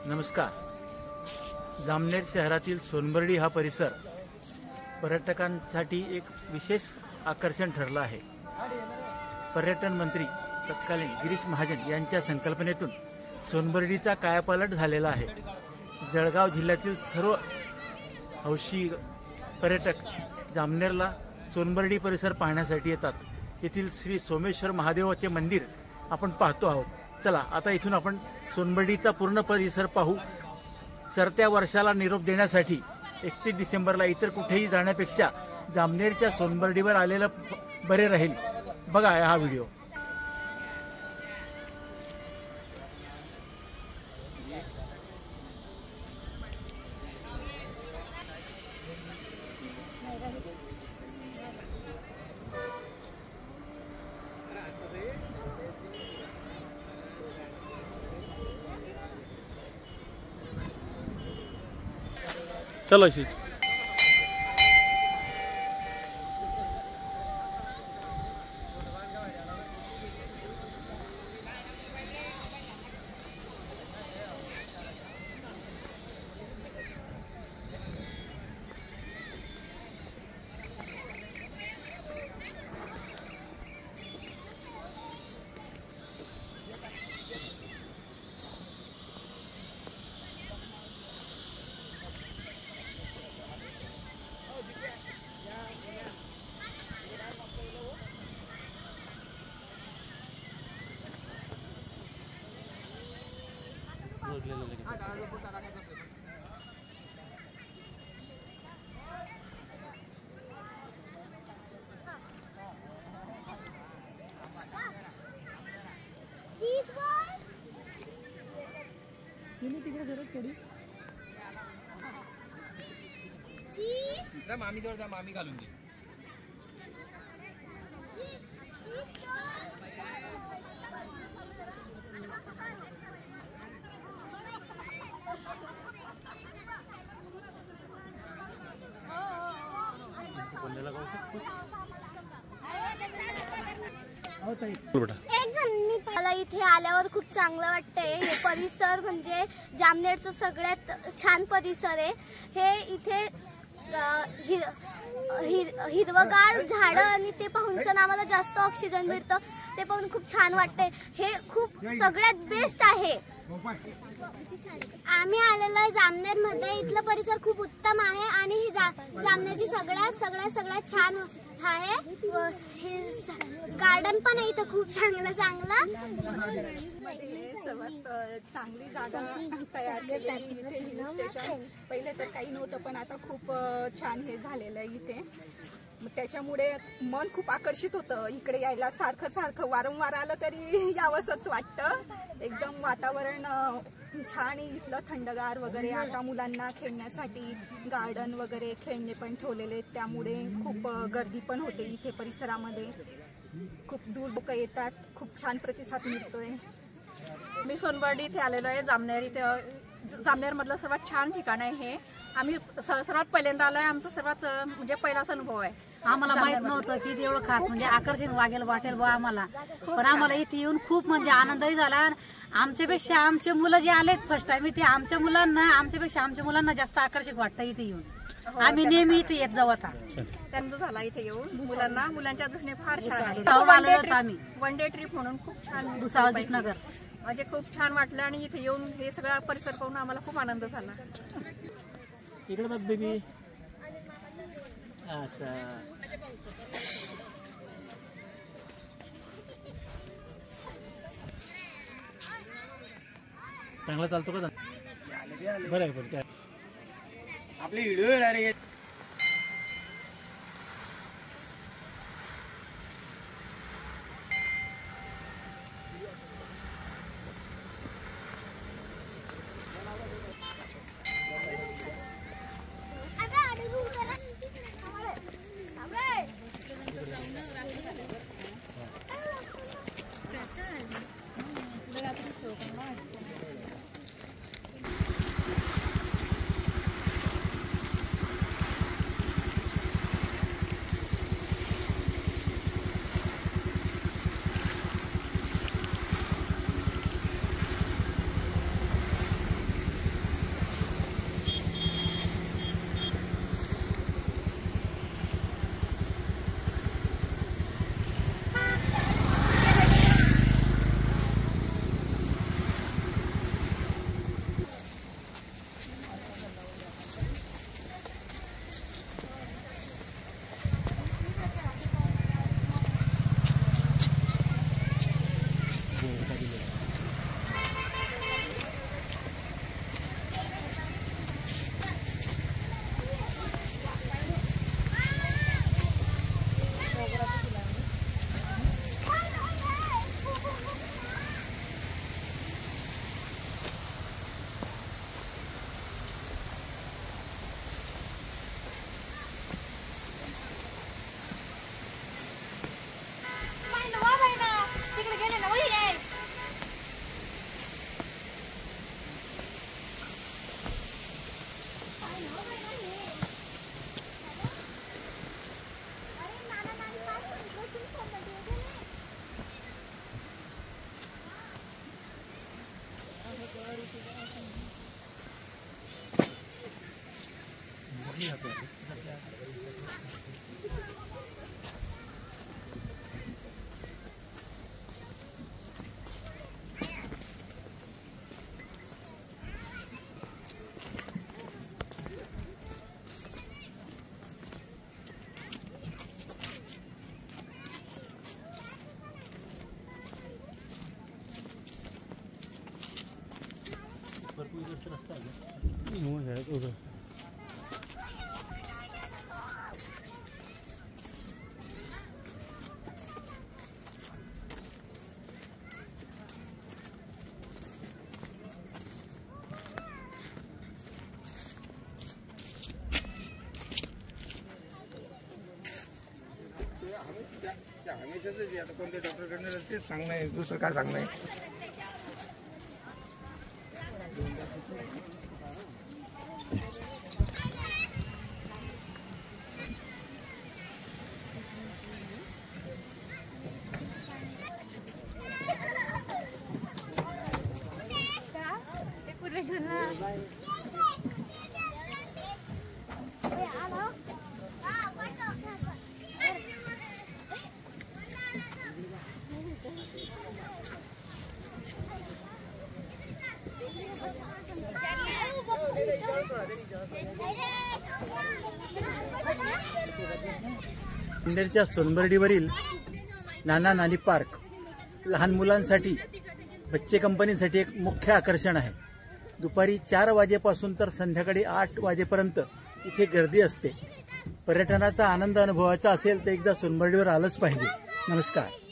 नमस्कार। जामनेर शहरातील सोनबर्डी हा परिसर पर्यटकांसाठी एक विशेष आकर्षण ठरला आहे। पर्यटन मंत्री तत्कालीन गिरीश महाजन यांच्या संकल्पनेतून सोनबर्डीचा कायापालट झालेला आहे। जळगाव जिल्ह्यातील सर्व हौशी पर्यटक जामनेरला सोनबर्डी परिसर पाहण्यासाठी येतात। येथील श्री सोमेश्वर महादेवाचे मंदिर आपण पाहतो आहोत। चला आता इथून आपण सोनबर्डीचा पूर्ण परिसर पाहू। सरत्या वर्षाला निरोप देण्यासाठी 31 डिसेंबरला इतर कुठेही जाण्यापेक्षा जामनेरच्या सोनबर्डीवर आलेलं बरे राहील। बघा हा व्हिडिओ। चलो शी मामी जवळ जा, मामी घालून दे। मला इथे आल्यावर खूप चांगलं वाटतंय। हे परिसर म्हणजे जामनेरचं सगळ्यात छान परिसर आहे। हे इथे हिरवगार झाडं आणि ते पाहून सण आम्हाला जास्त ऑक्सिजन मिळतं। ते पाहून खूप छान वाटतंय। हे खूप सगळ्यात बेस्ट आहे। आम्ही आलेलो आहे जामनेर मध्ये। इथलं परिसर खूप उत्तम आहे आणि ही जामनेरची सगळ्यात छान आहे। गार्डन पण आहे इथं खूप चांगलं सर्वात चांगली जागा तयार केली इथे हिल स्टेशन। पहिले तर काही नव्हतं पण आता खूप छान हे झालेलं आहे इथे। त्याच्यामुळे मन खूप आकर्षित होतं इकडे यायला। सारखं वारंवार आलं तरी यावंसच वाटतं। एकदम वातावरण छान आहे इथलं, थंडगार वगैरे। आता मुलांना खेळण्यासाठी गार्डन वगैरे खेळणे पण ठेवलेले आहेत, त्यामुळे खूप गर्दी पण होते इथे परिसरामध्ये। खूप दूर लोक येतात, खूप छान प्रतिसाद मिळतोय। मी सोनबर्डी इथे आलेलो आहे। जामनेर मधलं सर्वात छान ठिकाण आहे हे। आम्ही सर्वात पहिल्यांदा आलोय। आमचा सर्वात म्हणजे पहिलाच अनुभव आहे। आम्हाला माहित नव्हतं की एवढं खास म्हणजे आकर्षण वाटेल बा आम्हाला, पण आम्हाला इथे येऊन खूप म्हणजे आनंदही झाला। आमच्यापेक्षा आमचे मुलं जे आलेत फर्स्ट टाइम इथे, आमच्यापेक्षा आमच्या मुलांना जास्त आकर्षक वाटतं इथे येऊन। आम्ही नेहमी इथे येत जाऊ। आता त्यांना झाला इथे येऊन मुलांच्या दृष्टीने फार छान आहे। आम्ही वन डे ट्रिप म्हणून खूप छान भुसावळ नगर म्हणजे खूप छान वाटलं आणि इथे येऊन हे सगळा परिसर पाहून आम्हाला खूप आनंद झाला। इकडे बघ बेबी। अच्छा चांगला चालतो का? बरं आहे आपले व्हिडिओ येणार आहे। हमेशाच आता कोणत्या डॉक्टरकडे तेच सांगणं आहे, दुसरं काय सांगणं आहे. इंदरच्या सोनबर्डीवरील नाना नानी पार्क लहान मुलांसाठी बच्चे कंपनीसाठी एक मुख्य आकर्षण आहे. दुपारी 4 वाजेपासून तर संध्याकाळी 8 वाजेपर्यंत इथे गर्दी असते. पर्यटनाचा आनंद अनुभवायचा असेल तर एकदा सोनबर्डीवर आलंच पाहिजे. नमस्कार.